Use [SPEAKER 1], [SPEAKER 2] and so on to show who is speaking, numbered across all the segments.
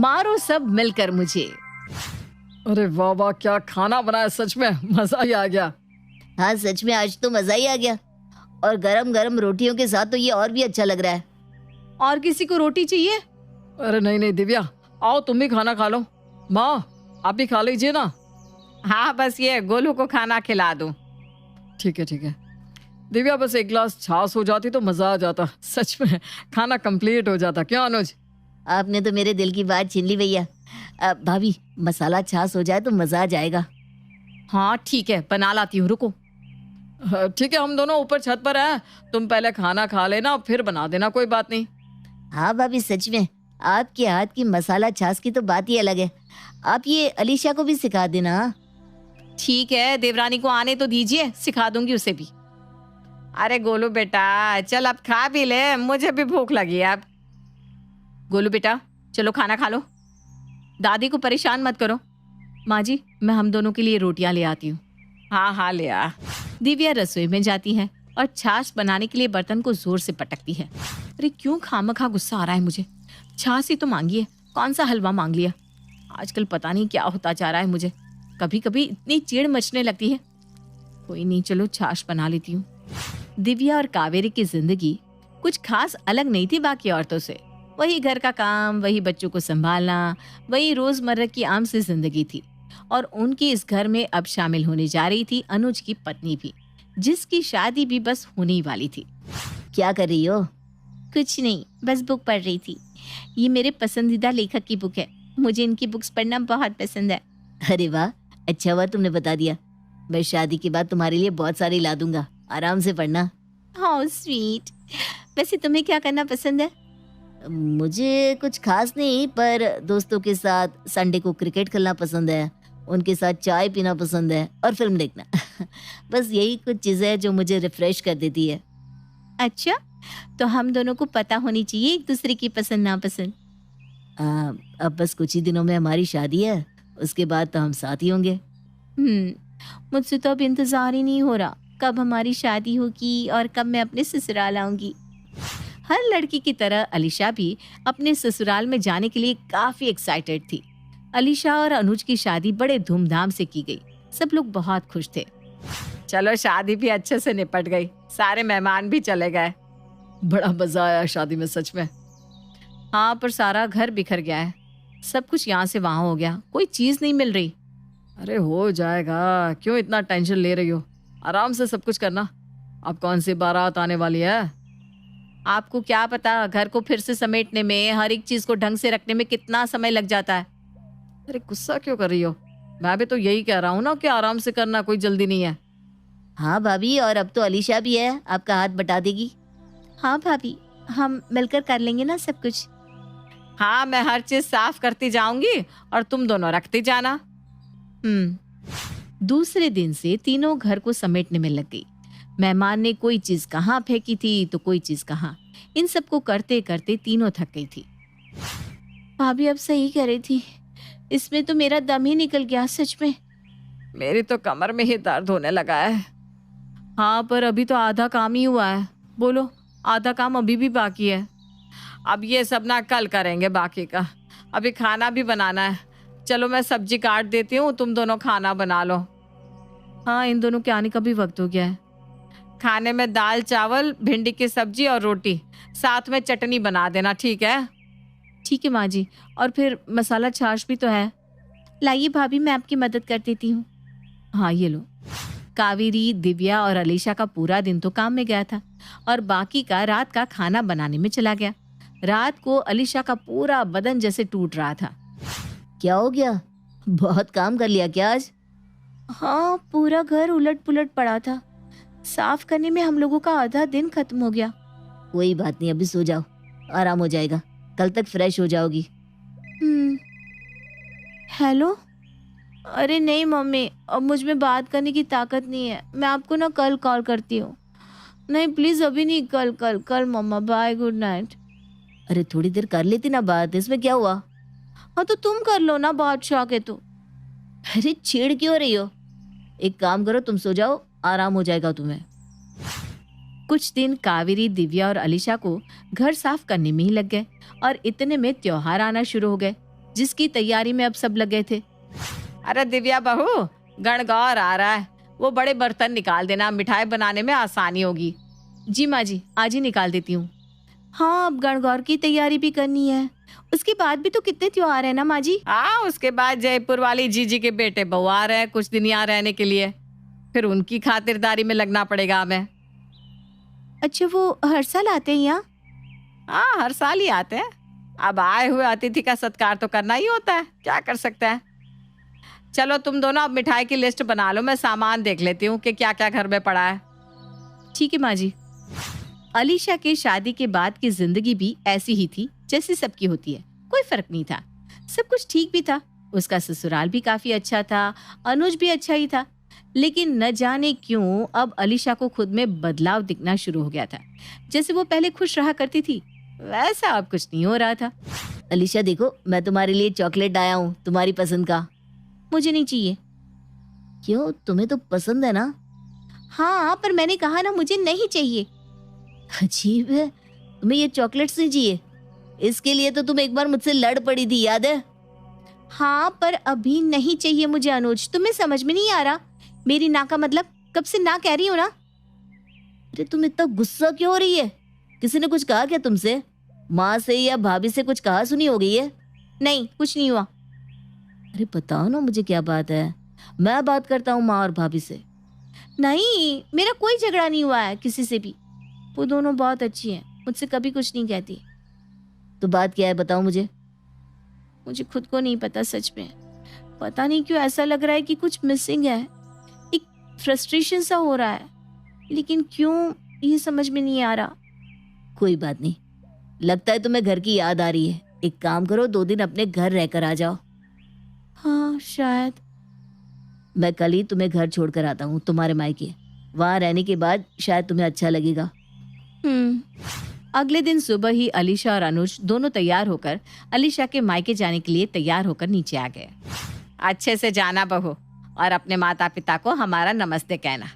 [SPEAKER 1] मारो सब मिलकर मुझे।
[SPEAKER 2] अरे वाह वाह, क्या खाना बनाया, सच में मजा ही आ गया।
[SPEAKER 3] हाँ सच में आज तो मजा ही आ गया, और गरम गरम रोटियों के साथ तो ये और भी अच्छा लग रहा है।
[SPEAKER 1] और किसी को रोटी चाहिए?
[SPEAKER 2] अरे नहीं नहीं दिव्या, आओ तुम भी खाना खा लो। माँ आप भी खा लीजिए ना।
[SPEAKER 1] हाँ बस ये गोलू को खाना खिला दूं।
[SPEAKER 2] ठीक है ठीक है। दिव्या बस एक गिलास छाछ हो जाती तो मजा आ जाता, सच में खाना कंप्लीट हो जाता। क्यों अनुज?
[SPEAKER 3] आपने तो मेरे दिल की बात छीन ली भैया। भाभी मसाला छाछ हो जाए तो मजा आ जाएगा।
[SPEAKER 1] हाँ ठीक है, बना लाती हूँ, रुको।
[SPEAKER 2] ठीक है, हम दोनों ऊपर छत पर हैं, तुम पहले खाना खा लेना फिर बना देना, कोई बात नहीं।
[SPEAKER 3] हाँ भाभी सच में आपके हाथ की मसाला छाछ की तो बात ही अलग है। आप ये अलीशा को भी सिखा देना।
[SPEAKER 1] ठीक है, देवरानी को आने तो दीजिए, सिखा दूंगी उसे भी। अरे गोलू बेटा चल अब खा भी ले, मुझे भी भूख लगी है अब। गोलू बेटा चलो खाना खा लो, दादी को परेशान मत करो। माँ जी मैं हम दोनों के लिए रोटियां ले आती हूँ। हाँ हाँ ले आ। दिव्या रसोई में जाती है और छाछ बनाने के लिए बर्तन को जोर से पटकती है। अरे क्यों खामखा गुस्सा आ रहा है मुझे, छाछ ही तो मांगी है, कौन सा हलवा मांग लिया। आजकल पता नहीं क्या होता जा रहा है मुझे, कभी कभी इतनी चिढ़ मचने लगती है। कोई नहीं, चलो छाछ बना लेती हूँ। दिव्या और कावेरी की जिंदगी कुछ खास अलग नहीं थी बाकी औरतों से। वही घर का काम, वही बच्चों को संभालना, वही रोजमर्रा की आम सी जिंदगी थी। और उनकी इस घर में अब शामिल होने जा रही थी अनुज की पत्नी भी, जिसकी शादी भी बस होने ही वाली थी।
[SPEAKER 3] क्या कर रही हो?
[SPEAKER 1] कुछ नहीं, बस बुक पढ़ रही थी। ये मेरे पसंदीदा लेखक की बुक है, मुझे इनकी बुक्स पढ़ना बहुत पसंद है।
[SPEAKER 3] अरे वाह, अच्छा हुआ तुमने बता दिया। मैं शादी के बाद तुम्हारे लिए बहुत सारी ला दूंगा, आराम से पढ़ना।
[SPEAKER 1] How sweet. वैसे तुम्हें क्या करना पसंद है?
[SPEAKER 3] मुझे कुछ खास नहीं, पर दोस्तों के साथ संडे को क्रिकेट खेलना पसंद है, उनके साथ चाय पीना पसंद है और फिल्म देखना। बस यही कुछ चीजें हैं जो मुझे रिफ्रेश कर देती है।
[SPEAKER 1] अच्छा, तो हम दोनों को पता होनी चाहिए एक दूसरे की पसंद नापसंद।
[SPEAKER 3] अब बस कुछ ही दिनों में हमारी शादी है, उसके बाद तो हम साथ ही होंगे।
[SPEAKER 1] मुझसे तो अब इंतजार ही नहीं हो रहा कब हमारी शादी होगी और कब मैं अपने ससुराल आऊंगी। हर लड़की की तरह अलीशा भी अपने ससुराल में जाने के लिए काफी एक्साइटेड थी। अलीशा और अनुज की शादी बड़े धूमधाम से की गई, सब लोग बहुत खुश थे। चलो शादी भी अच्छे से निपट गई, सारे मेहमान भी चले गए।
[SPEAKER 2] बड़ा मजा आया शादी में, सच में।
[SPEAKER 1] हाँ पर सारा घर बिखर गया है, सब कुछ यहाँ से वहां हो गया, कोई चीज नहीं मिल रही।
[SPEAKER 2] अरे हो जाएगा, क्यों इतना टेंशन ले रही हो, आराम से सब कुछ करना। अब कौन सी बारात आने वाली है?
[SPEAKER 1] आपको क्या पता, घर को फिर से समेटने में, हर एक चीज को ढंग से रखने में कितना समय लग जाता है।
[SPEAKER 2] अरे गुस्सा क्यों कर रही हो, मैं भी तो यही कह रहा हूँ ना कि आराम से करना, कोई जल्दी नहीं है।
[SPEAKER 3] हाँ भाभी, और अब तो अलीशा भी है, आपका हाथ बटा देगी।
[SPEAKER 1] हाँ भाभी, हम मिलकर कर लेंगे ना सब कुछ। हाँ मैं हर चीज साफ करती जाऊंगी और तुम दोनों रखती जाना। दूसरे दिन से तीनों घर को समेटने में लग गई। मेहमान ने कोई चीज कहाँ फेंकी थी तो कोई चीज कहाँ, इन सबको करते करते तीनों थक गई थी। भाभी अब सही कह रही थी, इसमें तो मेरा दम ही निकल गया, सच में। मेरी तो कमर में ही दर्द होने लगा है। हाँ पर अभी तो आधा काम ही हुआ है, बोलो आधा काम अभी भी बाकी है। अब ये सब ना कल करेंगे बाकी का, अभी खाना भी बनाना है। चलो मैं सब्जी काट देती हूँ, तुम दोनों खाना बना लो। हाँ इन दोनों के आने का भी वक्त हो गया है। खाने में दाल चावल, भिंडी की सब्जी और रोटी, साथ में चटनी बना देना, ठीक है? ठीक है माँ जी, और फिर मसाला छाछ भी तो है। लाइए भाभी मैं आपकी मदद कर देती हूँ। हाँ ये लो। कावेरी, दिव्या और अलीशा का पूरा दिन तो काम में गया था और बाकी का रात का खाना बनाने में चला गया। रात को अलीशा का पूरा बदन जैसे टूट रहा था।
[SPEAKER 3] क्या हो गया, बहुत काम कर लिया क्या आज?
[SPEAKER 1] हाँ पूरा घर उलट पुलट पड़ा था, साफ करने में हम लोगों का आधा दिन खत्म हो गया।
[SPEAKER 3] कोई बात नहीं, अभी सो जाओ, आराम हो जाएगा, कल तक फ्रेश हो जाओगी।
[SPEAKER 1] हेलो। अरे नहीं मम्मी, अब मुझ में बात करने की ताकत नहीं है, मैं आपको ना कल कॉल करती हूँ। नहीं प्लीज अभी नहीं, कल कल कल मम्मा, बाय, गुड नाइट।
[SPEAKER 3] अरे थोड़ी देर कर लेती ना बात, इसमें क्या हुआ?
[SPEAKER 1] हाँ तो तुम कर लो ना बादशाह के तो।
[SPEAKER 3] अरे छेड़ क्यों रही हो, एक काम करो तुम सो जाओ, आराम हो जाएगा तुम्हें।
[SPEAKER 1] कुछ दिन कावेरी, दिव्या और अलीशा को घर साफ करने में ही लग गए और इतने में त्योहार आना शुरू हो गए। जिसकी तैयारी में अब सब लगे थे।
[SPEAKER 2] अरे दिव्या बहू, गणगौर आ रहा है, वो बड़े बर्तन निकाल देना, मिठाई बनाने में आसानी होगी।
[SPEAKER 1] जी माँ जी, आज ही निकाल देती हूँ। हाँ, अब गणगौर की तैयारी भी करनी है, उसके बाद भी तो कितने त्योहार है ना माँ जी।
[SPEAKER 2] हाँ, उसके बाद जयपुर वाली जीजी के बेटे बहू आ रहे हैं कुछ दिन यहाँ रहने के लिए, फिर उनकी खातिरदारी में लगना पड़ेगा हमें।
[SPEAKER 1] अच्छा, वो हर साल आते हैं यहाँ?
[SPEAKER 2] हाँ, हर साल ही आते हैं। अब आए हुए अतिथि का सत्कार तो करना ही होता है, क्या कर सकते हैं। चलो तुम दोनों अब मिठाई की लिस्ट बना लो, मैं सामान देख लेती हूँ कि क्या क्या घर में पड़ा है।
[SPEAKER 1] ठीक है माँ जी। अलीशा के शादी के बाद की जिंदगी भी ऐसी ही थी जैसी सबकी होती है, कोई फर्क नहीं था, सब कुछ ठीक भी था। उसका ससुराल भी काफी अच्छा था, अनुज भी अच्छा ही था, लेकिन न जाने क्यों अब अलीशा को खुद में बदलाव दिखना शुरू हो गया था। जैसे वो पहले खुश रहा करती थी, वैसा अब कुछ नहीं हो रहा था।
[SPEAKER 3] अलीशा देखो, मैं तुम्हारे लिए चॉकलेट लाया हूँ, तुम्हारी पसंद का।
[SPEAKER 1] मुझे नहीं चाहिए।
[SPEAKER 3] क्यों, तुम्हें तो पसंद है ना?
[SPEAKER 1] हाँ, पर मैंने कहा ना मुझे नहीं चाहिए।
[SPEAKER 3] अजीब है, तुम्हें ये चॉकलेट्स नहीं चाहिए? इसके लिए तो तुम एक बार मुझसे लड़ पड़ी थी, याद है?
[SPEAKER 1] हाँ, पर अभी नहीं चाहिए मुझे अनुज, तुम्हें समझ में नहीं आ रहा? मेरी ना का मतलब कब से ना कह रही हूँ ना।
[SPEAKER 3] अरे तुम इतना गुस्सा क्यों हो रही है? किसी ने कुछ कहा क्या तुमसे? माँ से या भाभी से कुछ कहा सुनी हो गई है?
[SPEAKER 1] नहीं, कुछ नहीं हुआ।
[SPEAKER 3] अरे बताओ ना मुझे, क्या बात है? मैं बात करता हूँ माँ और भाभी से।
[SPEAKER 1] नहीं, मेरा कोई झगड़ा नहीं हुआ है किसी से भी, वो दोनों बहुत अच्छी हैं, मुझसे कभी कुछ नहीं कहती।
[SPEAKER 3] तो बात क्या है, बताओ मुझे।
[SPEAKER 1] मुझे खुद को नहीं पता, सच में पता नहीं क्यों ऐसा लग रहा है कि कुछ मिसिंग है, एक फ्रस्ट्रेशन सा हो रहा है, लेकिन क्यों ये समझ में नहीं आ रहा।
[SPEAKER 3] कोई बात नहीं, लगता है तुम्हें घर की याद आ रही है। एक काम करो, 2 दिन अपने घर रहकर आ जाओ।
[SPEAKER 1] हाँ शायद।
[SPEAKER 3] मैं कल ही तुम्हें घर छोड़कर आता हूँ तुम्हारे मायके। वहां रहने के बाद शायद तुम्हें अच्छा लगेगा।
[SPEAKER 1] अगले दिन सुबह ही अलीशा और अनुज दोनों तैयार होकर अलीशा के मायके जाने के लिए तैयार होकर नीचे आ गए।
[SPEAKER 2] अच्छे से जाना बहू, और अपने माता पिता को हमारा नमस्ते कहना,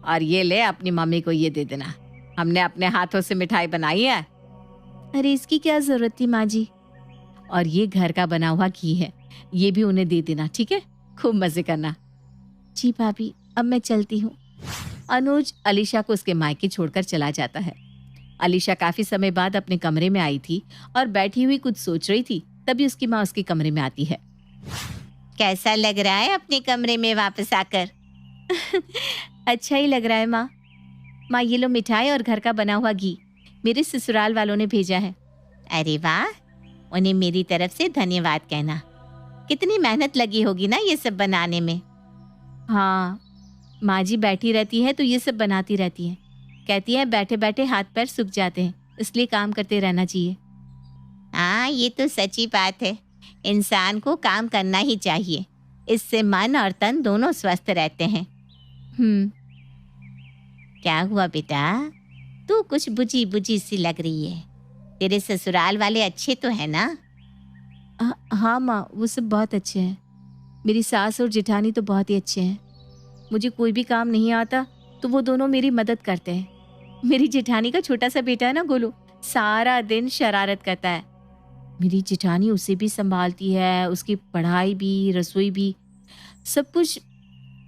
[SPEAKER 2] और ये ले अपनी मम्मी को ये दे देना, हमने अपने हाथों से मिठाई बनाई है।
[SPEAKER 1] अरे इसकी क्या जरूरत थी माँ जी, और ये घर का बना हुआ घी है, ये भी उन्हें दे देना, ठीक है? खूब मजे करना। जी भाभी, अब मैं चलती हूँ। अनुज अलीशा को उसके मायके छोड़कर चला जाता है। अलीशा काफी समय बाद अपने कमरे में आई थी और बैठी हुई कुछ सोच रही थी, तभी उसकी माँ उसके कमरे में आती है।
[SPEAKER 3] कैसा लग रहा है अपने कमरे में वापस आकर?
[SPEAKER 1] अच्छा ही लग रहा है माँ। माँ ये लो मिठाई और घर का बना हुआ घी, मेरे ससुराल वालों ने भेजा है।
[SPEAKER 3] अरे वाह, उन्हें मेरी तरफ से धन्यवाद कहना। कितनी मेहनत लगी होगी ना ये सब बनाने में।
[SPEAKER 1] हाँ, माँ जी बैठी रहती है तो ये सब बनाती रहती है, कहती है बैठे बैठे हाथ पैर सूख जाते हैं, इसलिए काम करते रहना चाहिए।
[SPEAKER 3] हाँ, ये तो सच्ची बात है, इंसान को काम करना ही चाहिए, इससे मन और तन दोनों स्वस्थ रहते हैं। क्या हुआ बेटा, तू कुछ बुझी बुझी सी लग रही है। तेरे ससुराल वाले अच्छे तो है ना?
[SPEAKER 1] हाँ माँ, वो सब बहुत अच्छे हैं। मेरी सास और जेठानी तो बहुत ही अच्छे हैं। मुझे कोई भी काम नहीं आता तो वो दोनों मेरी मदद करते हैं। मेरी जेठानी का छोटा सा बेटा है ना गोलू, सारा दिन शरारत करता है। मेरी जेठानी उसे भी संभालती है, उसकी पढ़ाई भी, रसोई भी, सब कुछ।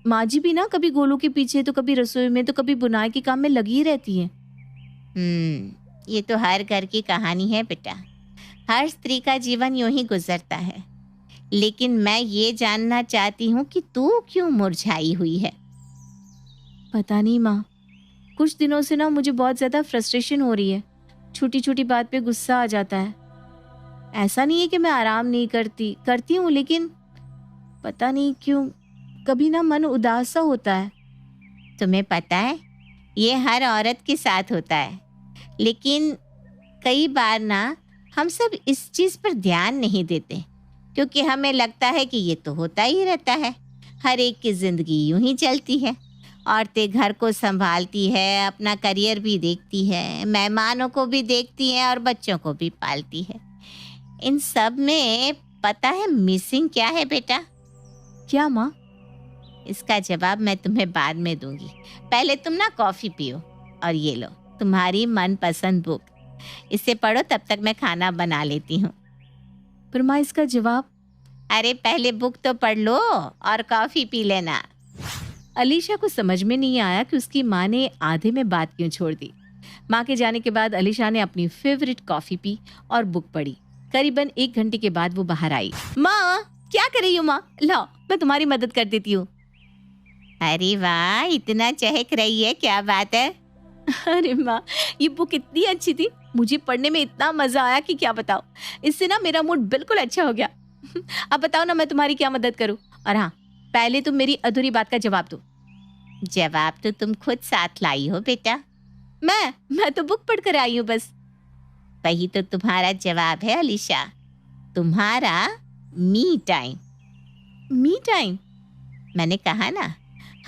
[SPEAKER 1] माँ जी भी ना कभी गोलू के पीछे तो कभी रसोई में तो कभी बुनाई के काम में लगी ही रहती है।
[SPEAKER 3] ये तो हर घर की कहानी है बेटा, हर स्त्री का जीवन यूं ही गुजरता है। लेकिन मैं ये जानना चाहती हूँ कि तू क्यों मुरझाई हुई है?
[SPEAKER 1] पता नहीं माँ, कुछ दिनों से ना मुझे बहुत ज्यादा फ्रस्ट्रेशन हो रही है। छोटी छोटी बात पे गुस्सा आ जाता है। ऐसा नहीं है कि मैं आराम नहीं करती हूँ, लेकिन पता नहीं क्यों कभी ना मन उदास सा होता है।
[SPEAKER 3] तुम्हें पता है, ये हर औरत के साथ होता है, लेकिन कई बार ना हम सब इस चीज पर ध्यान नहीं देते, क्योंकि हमें लगता है कि ये तो होता ही रहता है, हर एक की जिंदगी यूं ही चलती है। औरतें घर को संभालती है, अपना करियर भी देखती है, मेहमानों को भी देखती है और बच्चों को भी पालती है। इन सब में पता है मिसिंग क्या है बेटा?
[SPEAKER 1] क्या माँ?
[SPEAKER 3] इसका जवाब मैं तुम्हें बाद में दूंगी, पहले तुम ना कॉफी पियो, और ये लो तुम्हारी मनपसंद बुक, इसे पढ़ो, तब तक मैं खाना बना लेती हूँ।
[SPEAKER 1] पर माँ, इसका जवाब अरे पहले बुक तो पढ़ लो और कॉफी पी लेना। अलीशा को समझ में नहीं आया कि उसकी माँ ने आधे में बात क्यों छोड़ दी। माँ के जाने के बाद अलीशा ने अपनी फेवरेट कॉफी पी और बुक पढ़ी। करीबन 1 घंटे के बाद वो बाहर आई। माँ, क्या कर रही हो माँ? लाओ, मैं तुम्हारी मदद कर देती हूँ। अरे वाह, इतना चहक रही है, क्या बात है? अरे माँ, ये बुक इतनी अच्छी थी, मुझे पढ़ने में इतना मजा आया कि क्या बताओ। इससे ना मेरा मूड बिल्कुल अच्छा हो गया। अब बताओ ना, मैं तुम्हारी क्या मदद करूँ? और हाँ, पहले तुम मेरी अधूरी बात का जवाब दो। जवाब तो तुम खुद साथ लाई हो बेटा। मैं तो बुक पढ़ कर आई हूँ बस। वही तो तुम्हारा जवाब है अलीशा, तुम्हारा मी टाइम। Me time? मैंने कहा ना,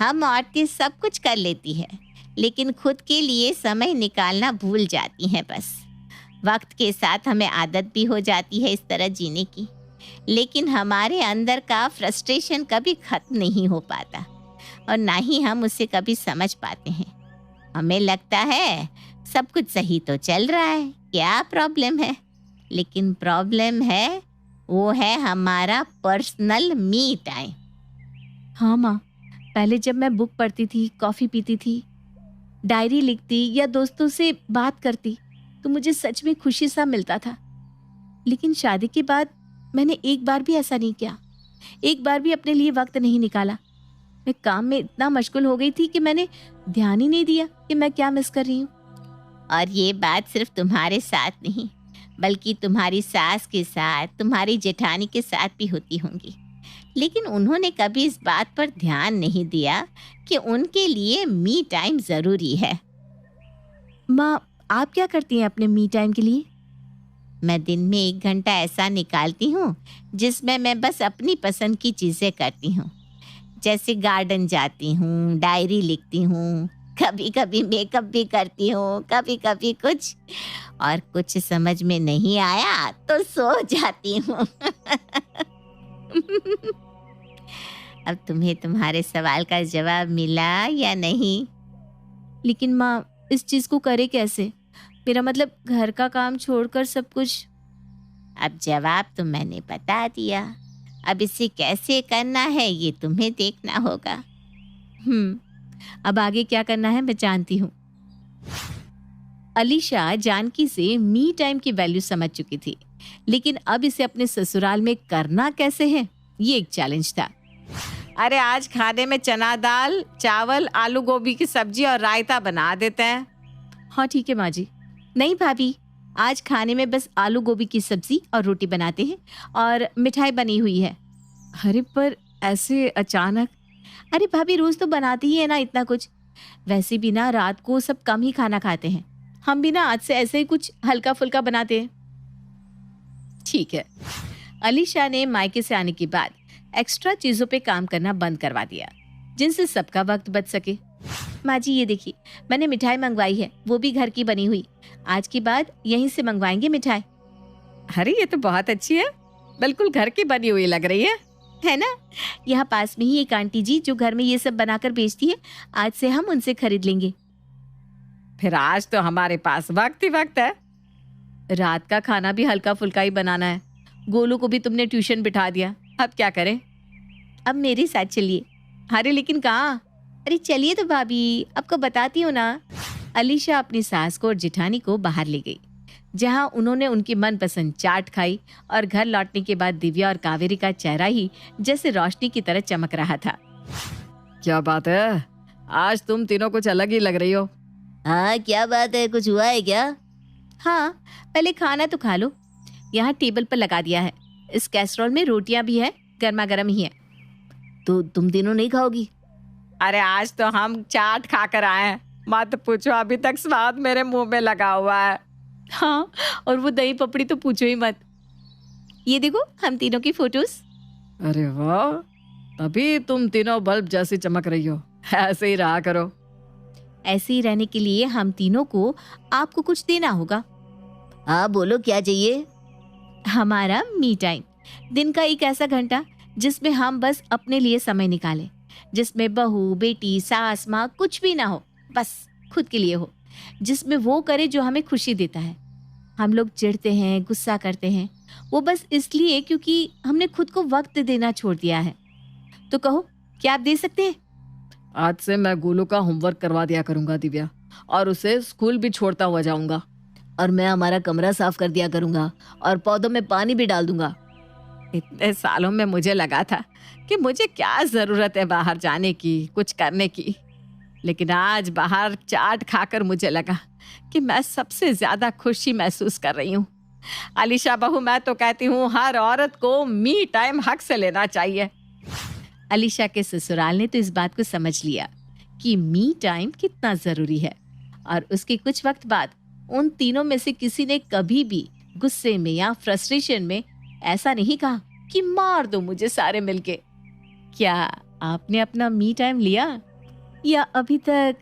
[SPEAKER 1] हम औरतें सब कुछ कर लेती है, लेकिन खुद के लिए समय निकालना भूल जाती हैं बस। वक्त के साथ हमें आदत भी हो जाती है इस तरह जीने की, लेकिन हमारे अंदर का फ्रस्ट्रेशन कभी खत्म नहीं हो पाता और ना ही हम उसे कभी समझ पाते हैं। हमें लगता है सब कुछ सही तो चल रहा है, क्या प्रॉब्लम है? लेकिन प्रॉब्लम है, वो है हमारा पर्सनल मी टाइम। हाँ माँ, पहले जब मैं बुक पढ़ती थी, कॉफ़ी पीती थी, डायरी लिखती या दोस्तों से बात करती तो मुझे सच में खुशी सा मिलता था। लेकिन शादी के बाद मैंने एक बार भी ऐसा नहीं किया, एक बार भी अपने लिए वक्त नहीं निकाला। मैं काम में इतना मशगूल हो गई थी कि मैंने ध्यान ही नहीं दिया कि मैं क्या मिस कर रही हूँ। और ये बात सिर्फ तुम्हारे साथ नहीं, बल्कि तुम्हारी सास के साथ, तुम्हारी जेठानी के साथ भी होती होंगी, लेकिन उन्होंने कभी इस बात पर ध्यान नहीं दिया कि उनके लिए मी टाइम ज़रूरी है। माँ, आप क्या करती हैं अपने मी टाइम के लिए? मैं दिन में 1 घंटा ऐसा निकालती हूँ जिसमें मैं बस अपनी पसंद की चीज़ें करती हूँ। जैसे गार्डन जाती हूँ, डायरी लिखती हूँ, कभी कभी मेकअप भी करती हूँ, कभी कभी कुछ, और कुछ समझ में नहीं आया तो सो जाती हूँ। अब तुम्हें तुम्हारे सवाल का जवाब मिला या नहीं? लेकिन माँ, इस चीज़ को करे कैसे? मेरा मतलब घर का काम छोड़कर सब कुछ। अब जवाब तो मैंने बता दिया, अब इसे कैसे करना है ये तुम्हें देखना होगा। अब आगे क्या करना है मैं जानती हूँ। अलीशा जानकी से मी टाइम की वैल्यू समझ चुकी थी, लेकिन अब इसे अपने ससुराल में करना कैसे है, ये एक चैलेंज था।
[SPEAKER 2] अरे आज खाने में चना दाल, चावल, आलू गोभी की सब्जी और रायता बना देते हैं।
[SPEAKER 1] हाँ ठीक है माँ जी। नहीं भाभी, आज खाने में बस आलू गोभी की सब्जी और रोटी बनाते हैं और मिठाई बनी हुई है। अरे पर ऐसे अचानक? अरे भाभी, रोज तो बनाती ही है ना इतना कुछ। वैसे भी ना रात को सब कम ही खाना खाते हैं, हम भी ना आज से ऐसे ही कुछ हल्का फुल्का बनाते हैं। ठीक है। अलीशा ने मायके से आने के बाद एक्स्ट्रा चीजों पे काम करना बंद करवा दिया, जिनसे सबका वक्त बच सके। माँ जी ये देखिए, मैंने मिठाई मंगवाई है, वो भी घर की बनी हुई। आज के बाद यहीं से मंगवाएंगे मिठाई।
[SPEAKER 2] अरे ये तो बहुत अच्छी है, बिल्कुल घर की बनी हुई लग रही है
[SPEAKER 1] ना? यहाँ पास में ही एक आंटी जी जो घर में ये सब बनाकर बेचती है, आज से हम उनसे खरीद लेंगे।
[SPEAKER 2] फिर आज तो हमारे पास वक्त ही वक्त है।
[SPEAKER 1] रात का खाना भी हल्का फुल्का ही बनाना है। गोलू को भी तुमने ट्यूशन बिठा दिया, अब क्या करें? अब मेरे साथ चलिए। अरे लेकिन कहाँ? अरे चलिए तो भाभी, आपको बताती हूँ ना। अलीशा अपनी सास को और जेठानी को बाहर ले गई, जहाँ उन्होंने उनकी मनपसंद चाट खाई और घर लौटने के बाद दिव्या और कावेरी का चेहरा ही जैसे रोशनी की तरह चमक रहा था।
[SPEAKER 2] क्या बात है, आज तुम तीनों कुछ अलग ही लग रही हो।
[SPEAKER 3] हाँ क्या बात है, कुछ हुआ है क्या?
[SPEAKER 1] हाँ, पहले खाना तो खा लो, यहाँ टेबल पर लगा दिया है। इस कैसरोल में रोटियां भी है, गर्मा गर्म ही है।
[SPEAKER 3] तो तुम तीनों नहीं खाओगी?
[SPEAKER 2] अरे आज तो हम चाट खा कर आए हैं, मत पूछो, अभी तक स्वाद मेरे मुंह में लगा हुआ है।
[SPEAKER 1] हाँ, और वो दही पपड़ी तो पूछो ही मत। ये देखो हम तीनों की फोटोज।
[SPEAKER 2] अरे वाह, तभी तुम तीनों बल्ब जैसी चमक रही हो, ऐसे ही रहा करो।
[SPEAKER 1] ऐसे ही रहने के लिए हम तीनों को आपको कुछ देना होगा।
[SPEAKER 3] हाँ बोलो, क्या चाहिए?
[SPEAKER 1] हमारा मी टाइम, दिन का एक ऐसा घंटा जिसमें हम बस अपने लिए समय निकालें, जिसमें बहू, बेटी, सास, माँ कुछ भी ना हो, बस खुद के लिए हो, जिसमें वो करे जो हमें खुशी देता है। हम लोग चिढ़ते हैं, गुस्सा करते हैं वो बस इसलिए क्योंकि हमने खुद को वक्त देना छोड़ दिया है। तो कहो, क्या आप दे सकते हैं?
[SPEAKER 2] आज से मैं गोलू का होमवर्क करवा दिया करूंगा दिव्या, और उसे स्कूल भी छोड़ता हुआ जाऊंगा।
[SPEAKER 3] और मैं हमारा कमरा साफ कर दिया करूंगा और पौधों में पानी भी डाल दूंगा।
[SPEAKER 2] इतने सालों में मुझे लगा था कि मुझे क्या जरूरत है बाहर जाने की, कुछ करने की, लेकिन आज बाहर चाट खाकर मुझे लगा कि मैं सबसे ज्यादा खुशी महसूस कर रही हूँ। अलीशा बहू, मैं तो कहती हूँ हर औरत को मी टाइम हक से लेना चाहिए।
[SPEAKER 1] अलीशा के ससुराल ने तो इस बात को समझ लिया कि मी टाइम कितना जरूरी है, और उसके कुछ वक्त बाद उन तीनों में से किसी ने कभी भी गुस्से में या फ्रस्ट्रेशन में ऐसा नहीं कहा कि मार दो मुझे सारे मिलके। क्या आपने अपना मी टाइम लिया, या अभी तक